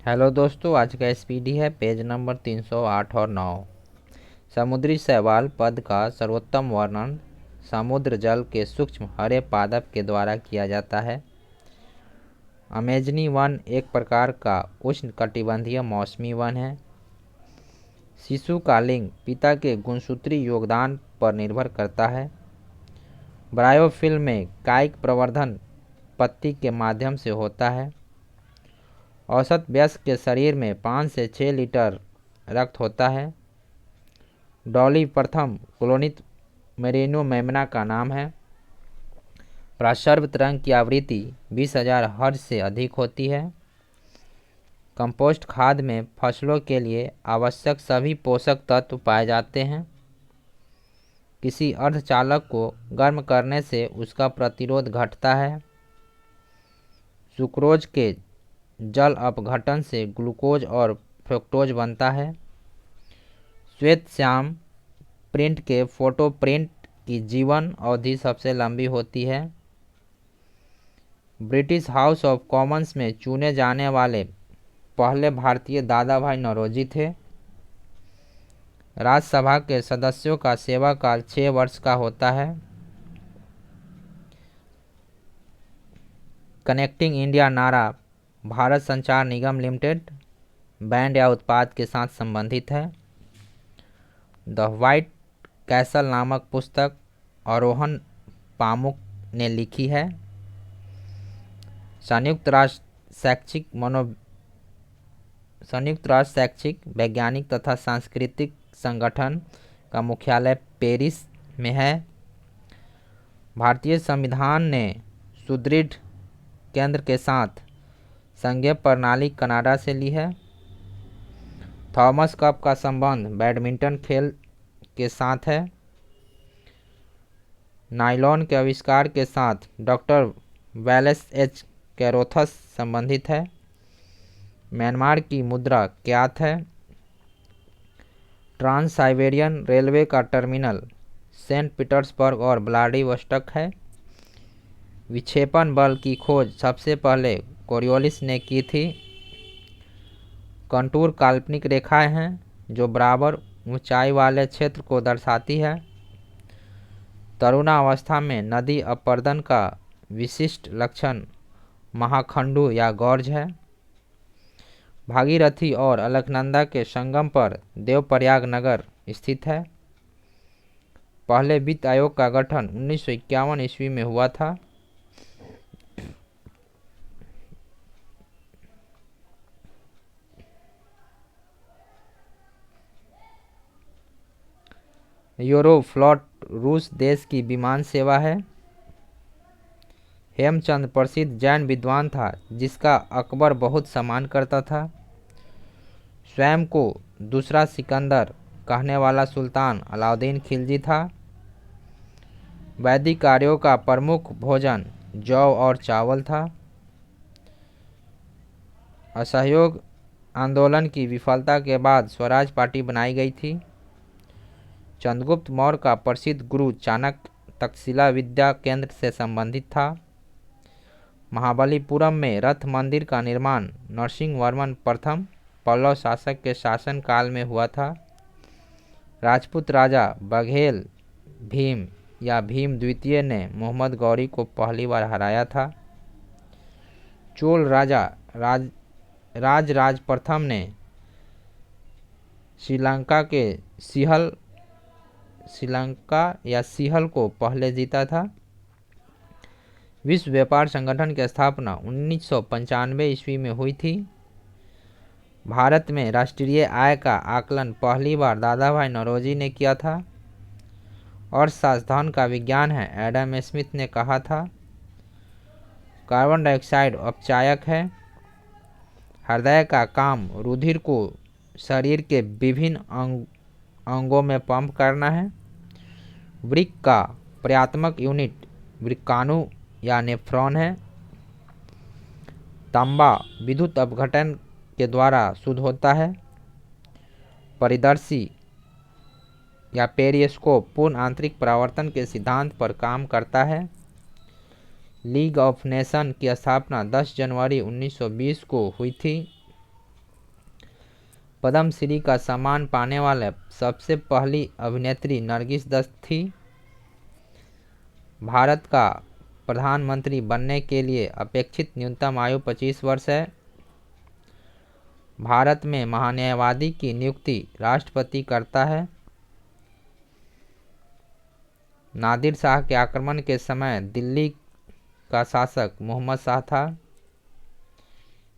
Hello दोस्तों, आज का एसपीडी है पेज नंबर 308 और 9। समुद्री शैवाल पद का सर्वोत्तम वर्णन समुद्र जल के सूक्ष्म हरे पादप के द्वारा किया जाता है। अमेजनी वन एक प्रकार का उष्णकटिबंधीय मौसमी वन है। शिशु का लिंग पिता के गुणसूत्री योगदान पर निर्भर करता है। ब्रायोफिल्म में कायिक प्रवर्धन पत्ती के माध्यम से होता है। औसत वयस्क के शरीर में 5 से 6 लीटर रक्त होता है। डॉली प्रथम क्लोनित मेरिनो मेमना का नाम है। प्रासर्व तरंग की आवृत्ति 20,000 हर्ट्ज से अधिक होती है। कंपोस्ट खाद में फसलों के लिए आवश्यक सभी पोषक तत्व पाए जाते हैं। किसी अर्धचालक को गर्म करने से उसका प्रतिरोध घटता है। सुक्रोज के जल अपघटन से ग्लूकोज और फ्रुक्टोज बनता है। श्वेत श्याम प्रिंट के फोटो प्रिंट की जीवन अवधि सबसे लंबी होती है। ब्रिटिश हाउस ऑफ कॉमन्स में चुने जाने वाले पहले भारतीय दादा भाई नौरोजी थे। राज्यसभा के सदस्यों का सेवाकाल 6 वर्ष का होता है। कनेक्टिंग इंडिया नारा भारत संचार निगम लिमिटेड बैंड या उत्पाद के साथ संबंधित है। द व्हाइट कैसल नामक पुस्तक आरोहण पामुक ने लिखी है। संयुक्त राष्ट्र शैक्षिक वैज्ञानिक तथा सांस्कृतिक संगठन का मुख्यालय पेरिस में है। भारतीय संविधान ने सुदृढ़ केंद्र के साथ संघीय प्रणाली कनाडा से ली है। थॉमस कप का संबंध बैडमिंटन खेल के साथ है। नायलॉन के आविष्कार के साथ डॉक्टर वैलेस एच कैरोथस संबंधित है। म्यांमार की मुद्रा ज्ञात है। ट्रांस साइबेरियन रेलवे का टर्मिनल सेंट पीटर्सबर्ग और व्लादिवोस्टॉक है। विक्षेपण बल की खोज सबसे पहले कोरियोलिस ने की थी। कंटूर काल्पनिक रेखाएं हैं जो बराबर ऊंचाई वाले क्षेत्र को दर्शाती है। तरुणावस्था में नदी अपरदन का विशिष्ट लक्षण महाखंडू या गॉर्ज है। भागीरथी और अलकनंदा के संगम पर देवप्रयाग नगर स्थित है। पहले वित्त आयोग का गठन 1951 ईस्वी में हुआ था। यूरोफ्लॉट रूस देश की विमान सेवा है। हेमचंद प्रसिद्ध जैन विद्वान था जिसका अकबर बहुत सम्मान करता था। स्वयं को दूसरा सिकंदर कहने वाला सुल्तान अलाउद्दीन खिलजी था। वैदिक कार्यों का प्रमुख भोजन जौ और चावल था। असहयोग आंदोलन की विफलता के बाद स्वराज पार्टी बनाई गई थी। चंद्रगुप्त मौर्य का प्रसिद्ध गुरु चाणक्य तक्षशिला विद्या केंद्र से संबंधित था। महाबलीपुरम में रथ मंदिर का निर्माण नरसिंहवर्मन प्रथम पल्लव शासक के शासन काल में हुआ था। राजपूत राजा बघेल भीम या भीम द्वितीय ने मोहम्मद गौरी को पहली बार हराया था। चोल राजा राज प्रथम ने श्रीलंका या सिहल को पहले जीता था। विश्व व्यापार संगठन की स्थापना 1995 ईस्वी में हुई थी। भारत में राष्ट्रीय आय का आकलन पहली बार दादा भाई नौरोजी ने किया था। अर्थशास्त्र धन का विज्ञान है, एडम स्मिथ ने कहा था। कार्बन डाइऑक्साइड अपचायक है। हृदय का काम रुधिर को शरीर के विभिन्न अंगों में पंप करना है। वृक्क का पर्यात्मक यूनिट वृक्काणु या नेफ्रॉन है। तांबा विद्युत अपघटन के द्वारा शुद्ध होता है। परिदर्शी या पेरिस्कोप पूर्ण आंतरिक परावर्तन के सिद्धांत पर काम करता है। लीग ऑफ नेशन की स्थापना 10 जनवरी 1920 को हुई थी। पद्मश्री का सम्मान पाने वाले सबसे पहली अभिनेत्री नरगिस दत्त थी। भारत का प्रधानमंत्री बनने के लिए अपेक्षित न्यूनतम आयु 25 वर्ष है। भारत में महान्यायवादी की नियुक्ति राष्ट्रपति करता है। नादिर शाह के आक्रमण के समय दिल्ली का शासक मोहम्मद शाह था।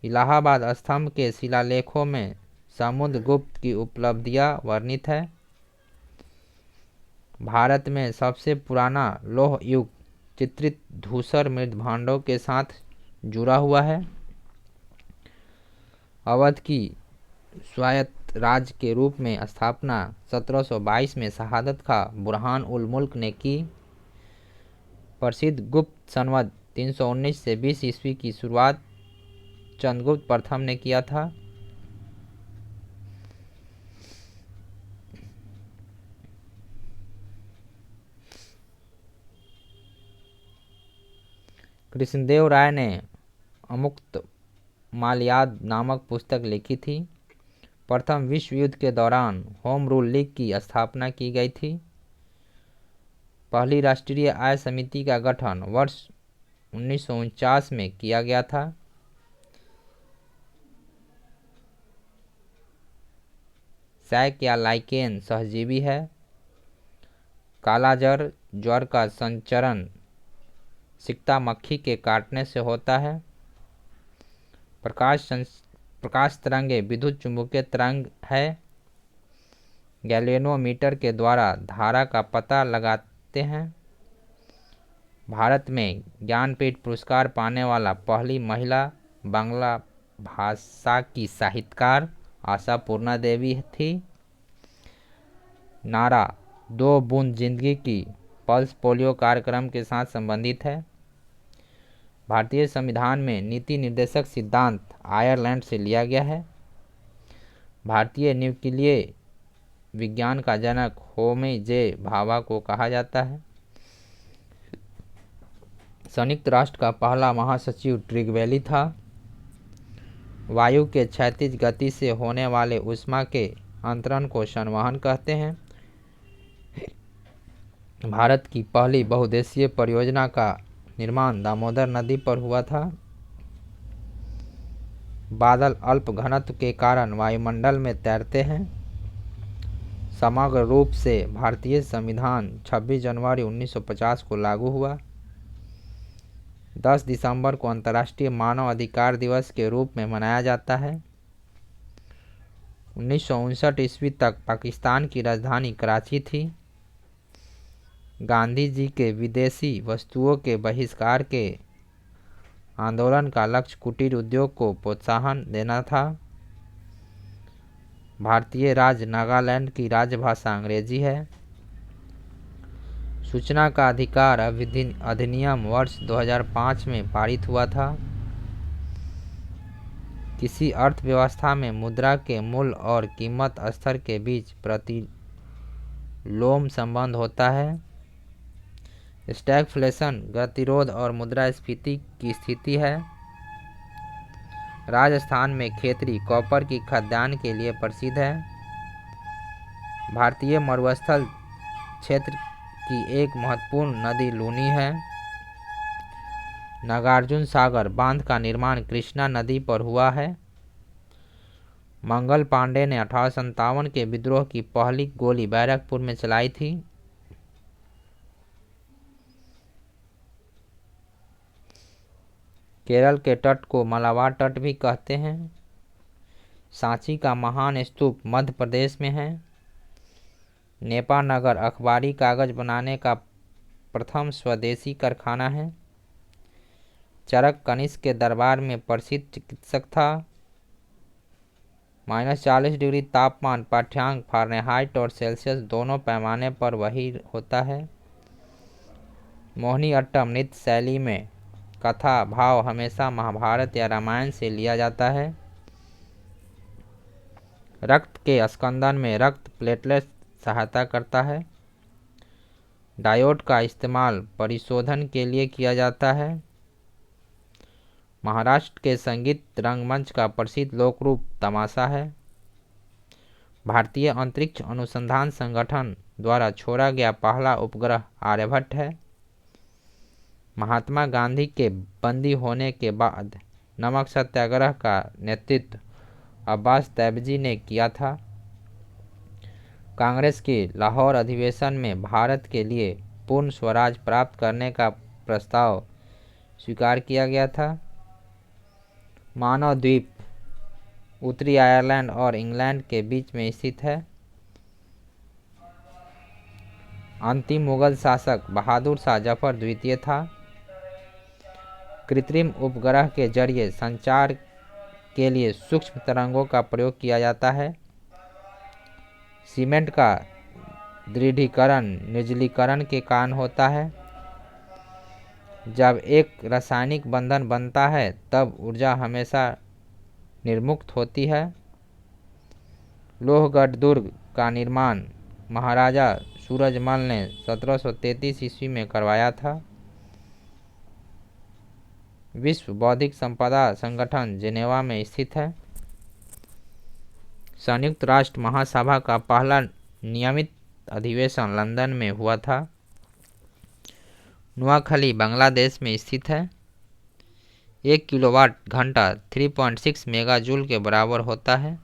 इलाहाबाद स्तंभ के शिलालेखों में समुद्रगुप्त की उपलब्धियां वर्णित है। भारत में सबसे पुराना लौह युग चित्रित धूसर मृत भांडों के साथ जुड़ा हुआ है। अवध की स्वायत्त राज्य के रूप में स्थापना 1722 में शहादत खां बुरहान उल मुल्क ने की। प्रसिद्ध गुप्त संवत 319 से 20 ईस्वी की शुरुआत चंद्रगुप्त प्रथम ने किया था। कृष्णदेव राय ने अमुक्त माल्याद नामक पुस्तक लिखी थी। प्रथम विश्व युद्ध के दौरान होम रूल लीग की स्थापना की गई थी। पहली राष्ट्रीय आय समिति का गठन वर्ष 1949 में किया गया था। सैक या लाइकेन सहजीवी है। कालाजार ज्वर का संचरण सिकता मक्खी के काटने से होता है। प्रकाश तरंगे विद्युत चुंबकीय तरंग है। गैल्वेनोमीटर के द्वारा धारा का पता लगाते हैं। भारत में ज्ञानपीठ पुरस्कार पाने वाला पहली महिला बांग्ला भाषा की साहित्यकार आशापूर्णा देवी थी। नारा 2 बूंद जिंदगी की पल्स पोलियो कार्यक्रम के साथ संबंधित है। भारतीय संविधान में नीति निर्देशक सिद्धांत आयरलैंड से लिया गया है। भारतीय न्यूक्लियर विज्ञान का जनक होमी जे भाभा को कहा जाता है। संयुक्त राष्ट्र का पहला महासचिव ट्रिगवेली था। वायु के क्षैतिज गति से होने वाले ऊष्मा के अंतरण को संवहन कहते हैं। भारत की पहली बहुउद्देशीय परियोजना का निर्माण दामोदर नदी पर हुआ था। बादल अल्प घनत्व के कारण वायुमंडल में तैरते हैं। समग्र रूप से भारतीय संविधान 26 जनवरी 1950 को लागू हुआ। 10 दिसंबर को अंतर्राष्ट्रीय मानव अधिकार दिवस के रूप में मनाया जाता है। 1959 ईस्वी तक पाकिस्तान की राजधानी कराची थी। गांधी जी के विदेशी वस्तुओं के बहिष्कार के आंदोलन का लक्ष्य कुटीर उद्योग को प्रोत्साहन देना था। भारतीय राज्य नागालैंड की राजभाषा अंग्रेजी है। सूचना का अधिकार अधिनियम वर्ष 2005 में पारित हुआ था। किसी अर्थव्यवस्था में मुद्रा के मूल्य और कीमत स्तर के बीच प्रतिलोम संबंध होता है। स्टैगफ्लेशन गतिरोध और मुद्रास्फीति की स्थिति है। राजस्थान में खेतरी कॉपर की खाद्यान्न के लिए प्रसिद्ध है। भारतीय मरुस्थल क्षेत्र की एक महत्वपूर्ण नदी लूनी है। नागार्जुन सागर बांध का निर्माण कृष्णा नदी पर हुआ है। मंगल पांडे ने 1857 के विद्रोह की पहली गोली बैरकपुर में चलाई थी। केरल के तट को मलाबार तट भी कहते हैं। सांची का महान स्तूप मध्य प्रदेश में है। नेपानगर अखबारी कागज बनाने का प्रथम स्वदेशी कारखाना है। चरक कनिष्क के दरबार में प्रसिद्ध चिकित्सक था। -40 डिग्री तापमान पाठ्यांक फ़ारेनहाइट और सेल्सियस दोनों पैमाने पर वही होता है। मोहिनीअट्टम नृत्य शैली में कथा भाव हमेशा महाभारत या रामायण से लिया जाता है। रक्त के स्कंदन में रक्त प्लेटलेट सहायता करता है। डायोड का इस्तेमाल परिशोधन के लिए किया जाता है। महाराष्ट्र के संगीत रंगमंच का प्रसिद्ध लोक रूप तमाशा है। भारतीय अंतरिक्ष अनुसंधान संगठन द्वारा छोड़ा गया पहला उपग्रह आर्यभट्ट है। महात्मा गांधी के बंदी होने के बाद नमक सत्याग्रह का नेतृत्व अब्बास तैयबजी ने किया था। कांग्रेस के लाहौर अधिवेशन में भारत के लिए पूर्ण स्वराज प्राप्त करने का प्रस्ताव स्वीकार किया गया था। मानव द्वीप उत्तरी आयरलैंड और इंग्लैंड के बीच में स्थित है। अंतिम मुगल शासक बहादुर शाह जफर द्वितीय था। कृत्रिम उपग्रह के जरिए संचार के लिए सूक्ष्म तरंगों का प्रयोग किया जाता है। सीमेंट का दृढ़ीकरण निर्जलीकरण के कारण होता है। जब एक रासायनिक बंधन बनता है तब ऊर्जा हमेशा निर्मुक्त होती है। लोहगढ़ दुर्ग का निर्माण महाराजा सूरजमल ने 1733 ईस्वी में करवाया था। विश्व बौद्धिक संपदा संगठन जिनेवा में स्थित है। संयुक्त राष्ट्र महासभा का पहला नियमित अधिवेशन लंदन में हुआ था। नुआखली बांग्लादेश में स्थित है। 1 किलोवाट घंटा 3.6 मेगाजूल के बराबर होता है।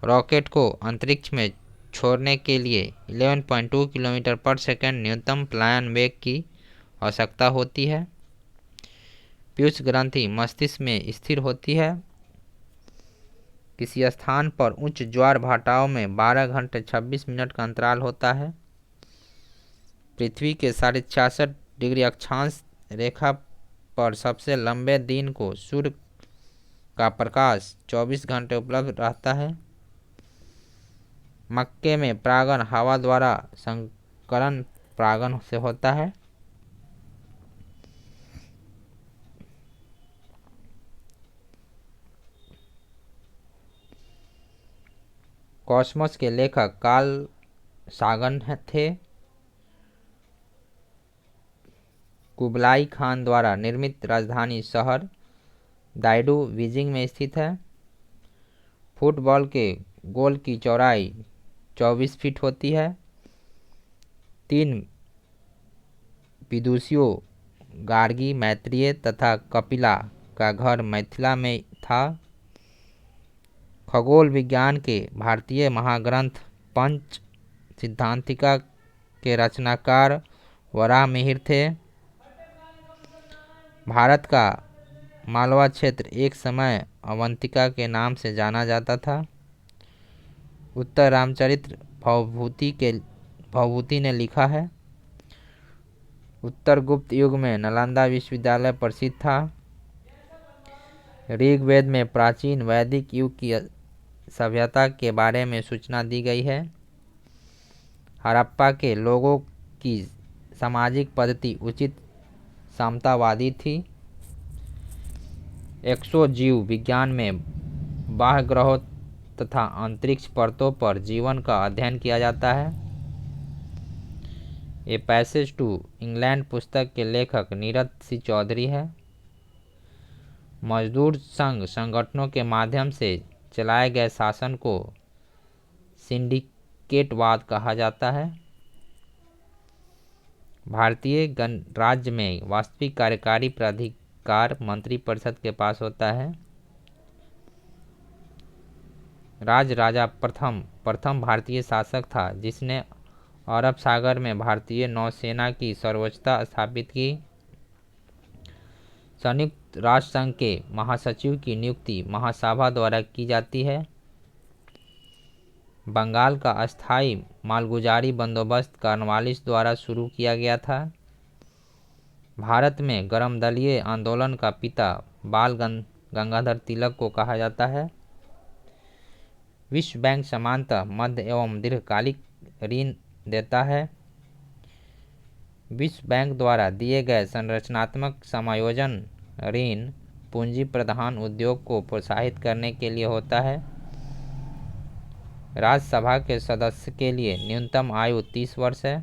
रॉकेट को अंतरिक्ष में छोड़ने के लिए 11.2 किलोमीटर पर सेकंड न्यूनतम प्लायन वेग की आवश्यकता होती है। पीयूष ग्रंथि मस्तिष्क में स्थिर होती है। किसी स्थान पर उच्च ज्वार भाटाओं में 12 घंटे 26 मिनट का अंतराल होता है। पृथ्वी के 66.5 डिग्री अक्षांश रेखा पर सबसे लंबे दिन को सूर्य का प्रकाश 24 घंटे उपलब्ध रहता है। मक्के में परागण हवा द्वारा संकरण परागण से होता है। कॉस्मोस के लेखक कार्ल सागन थे। कुबलाई खान द्वारा निर्मित राजधानी शहर दाइडू बीजिंग में स्थित है। फुटबॉल के गोल की चौड़ाई 24 फीट होती है। 3 विदुषियों गार्गी, मैत्रेय तथा कपिला का घर मैथिला में था। खगोल विज्ञान के भारतीय महाग्रंथ पंच सिद्धांतिका के रचनाकार वराहमिहिर थे। भारत का मालवा क्षेत्र एक समय अवंतिका के नाम से जाना जाता था। उत्तर रामचरित्र भवभूति ने लिखा है। उत्तर गुप्त युग में नालंदा विश्वविद्यालय प्रसिद्ध था। ऋग्वेद में प्राचीन वैदिक युग की सभ्यता के बारे में सूचना दी गई है। हड़प्पा के लोगों की सामाजिक पद्धति उचित समतावादी थी। एक्सोजीव विज्ञान में बाह्य ग्रहों तथा अंतरिक्ष परतों पर जीवन का अध्ययन किया जाता है। ए पैसेज टू इंग्लैंड पुस्तक के लेखक नीरज सिंह चौधरी है। मजदूर संघ संगठनों के माध्यम से चलाए गए शासन को सिंडिकेटवाद कहा जाता है। भारतीय गणराज्य में वास्तविक कार्यकारी प्राधिकार मंत्रिपरिषद के पास होता है। राजा प्रथम भारतीय शासक था जिसने अरब सागर में भारतीय नौसेना की सर्वोच्चता स्थापित की। संयुक्त राष्ट्र संघ के महासचिव की नियुक्ति महासभा द्वारा की जाती है। बंगाल का अस्थायी मालगुजारी बंदोबस्त कॉर्नवालिस द्वारा शुरू किया गया था। भारत में गर्मदलीय आंदोलन का पिता बाल गंगाधर तिलक को कहा जाता है। विश्व बैंक सामान्यतः मध्य एवं दीर्घकालिक ऋण देता है। विश्व बैंक द्वारा दिए गए संरचनात्मक समायोजन ऋण पूंजी प्रधान उद्योग को प्रोत्साहित करने के लिए होता है। राज्यसभा के सदस्य के लिए न्यूनतम आयु 30 वर्ष है।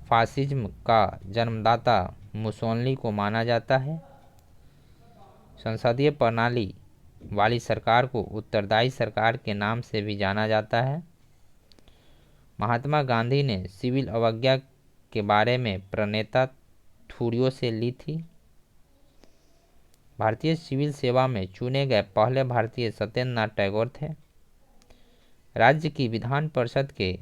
फासिज्म का जन्मदाता मुसोलिनी को माना जाता है। संसदीय प्रणाली वाली सरकार को उत्तरदायी सरकार के नाम से भी जाना जाता है। महात्मा गांधी ने सिविल अवज्ञा के बारे में प्रणेता थूरियो से ली थी। भारतीय सिविल सेवा में चुने गए पहले भारतीय सत्येंद्र नाथ टैगोर थे। राज्य की विधान परिषद के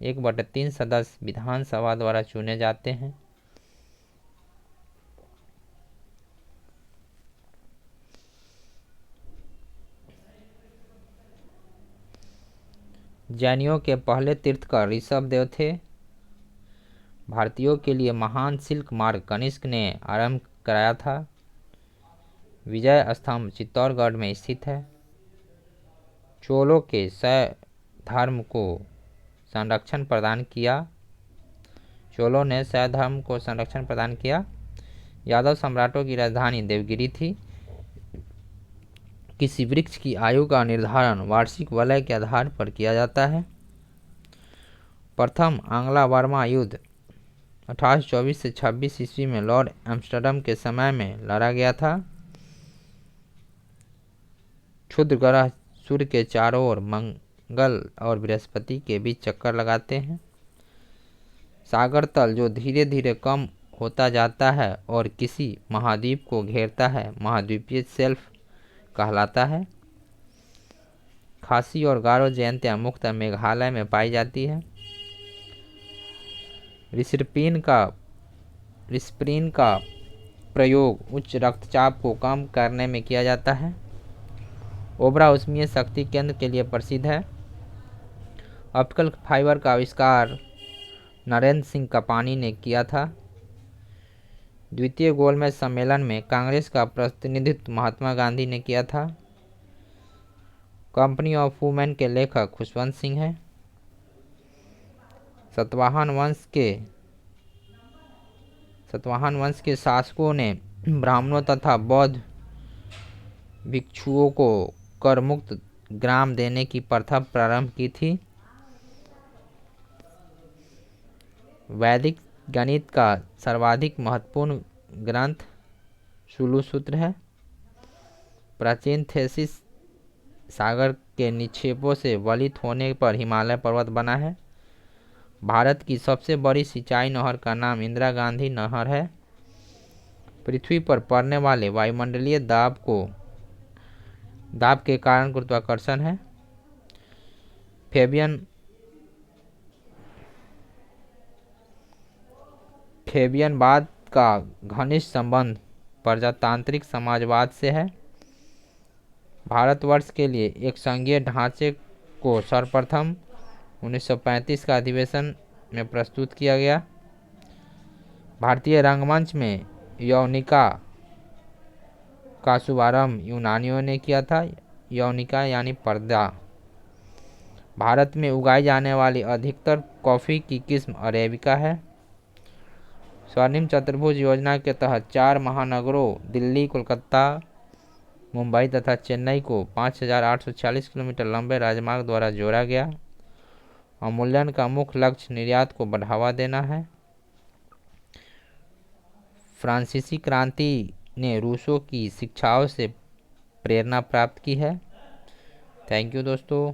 1/3 सदस्य विधानसभा द्वारा चुने जाते हैं। जैनियों के पहले तीर्थकर ऋषभदेव थे। भारतीयों के लिए महान सिल्क मार्ग कनिष्क ने आरंभ कराया था। विजय स्तंभ चित्तौड़गढ़ में स्थित है। चोलों के शैव धर्म को संरक्षण प्रदान किया। चोलों ने शैव धर्म को संरक्षण प्रदान किया। यादव सम्राटों की राजधानी देवगिरी थी। किसी वृक्ष की आयु का निर्धारण वार्षिक वलय के आधार पर किया जाता है। प्रथम आंग्ला बर्मा युद्ध 1824 से 26 ईस्वी में लॉर्ड एम्स्टर्डम के समय में लड़ा गया था। क्षुद्र ग्रह सूर्य के चारों ओर मंगल और बृहस्पति के बीच चक्कर लगाते हैं। सागर तल जो धीरे धीरे कम होता जाता है और किसी महाद्वीप को घेरता है महाद्वीपीय शेल्फ कहलाता है। खासी और गारो जयंतियाँ मुख्यतः मेघालय में पाई जाती है। रिस्परीन का प्रयोग उच्च रक्तचाप को कम करने में किया जाता है। ओबरा ऊष्मीय शक्ति केंद्र के लिए प्रसिद्ध है। ऑप्टिकल फाइबर का आविष्कार नरेंद्र सिंह कपानी ने किया था। द्वितीय गोलमेज सम्मेलन में कांग्रेस का प्रतिनिधित्व महात्मा गांधी ने किया था। कंपनी ऑफ वुमेन के लेखक खुशवंत सिंह हैं। सतवाहन वंश के शासकों ने ब्राह्मणों तथा बौद्ध भिक्षुओं को कर मुक्त ग्राम देने की प्रथा प्रारंभ की थी। वैदिक गणित का सर्वाधिक महत्वपूर्ण ग्रंथ सुलू सूत्र है। प्राचीन थेसिस सागर के निक्षेपों से वलित होने पर हिमालय पर्वत बना है। भारत की सबसे बड़ी सिंचाई नहर का नाम इंदिरा गांधी नहर है। पृथ्वी पर पड़ने वाले वायुमंडलीय दाब के कारण गुरुत्वाकर्षण है। फेबियनवाद का घनिष्ठ संबंध प्रजातांत्रिक समाजवाद से है। भारतवर्ष के लिए एक संघीय ढांचे को सर्वप्रथम 1935 का अधिवेशन में प्रस्तुत किया गया। भारतीय रंगमंच में यौनिका का शुभारंभ यूनानियों ने किया था। यौनिका यानी पर्दा। भारत में उगाई जाने वाली अधिकतर कॉफ़ी की किस्म अरेबिका है। स्वर्णिम चतुर्भुज योजना के तहत 4 महानगरों दिल्ली, कोलकाता, मुंबई तथा चेन्नई को 5846 किलोमीटर लंबे राजमार्ग द्वारा जोड़ा गया। अवमूल्यन का मुख्य लक्ष्य निर्यात को बढ़ावा देना है। फ्रांसीसी क्रांति ने रूसों की शिक्षाओं से प्रेरणा प्राप्त की है। थैंक यू दोस्तों।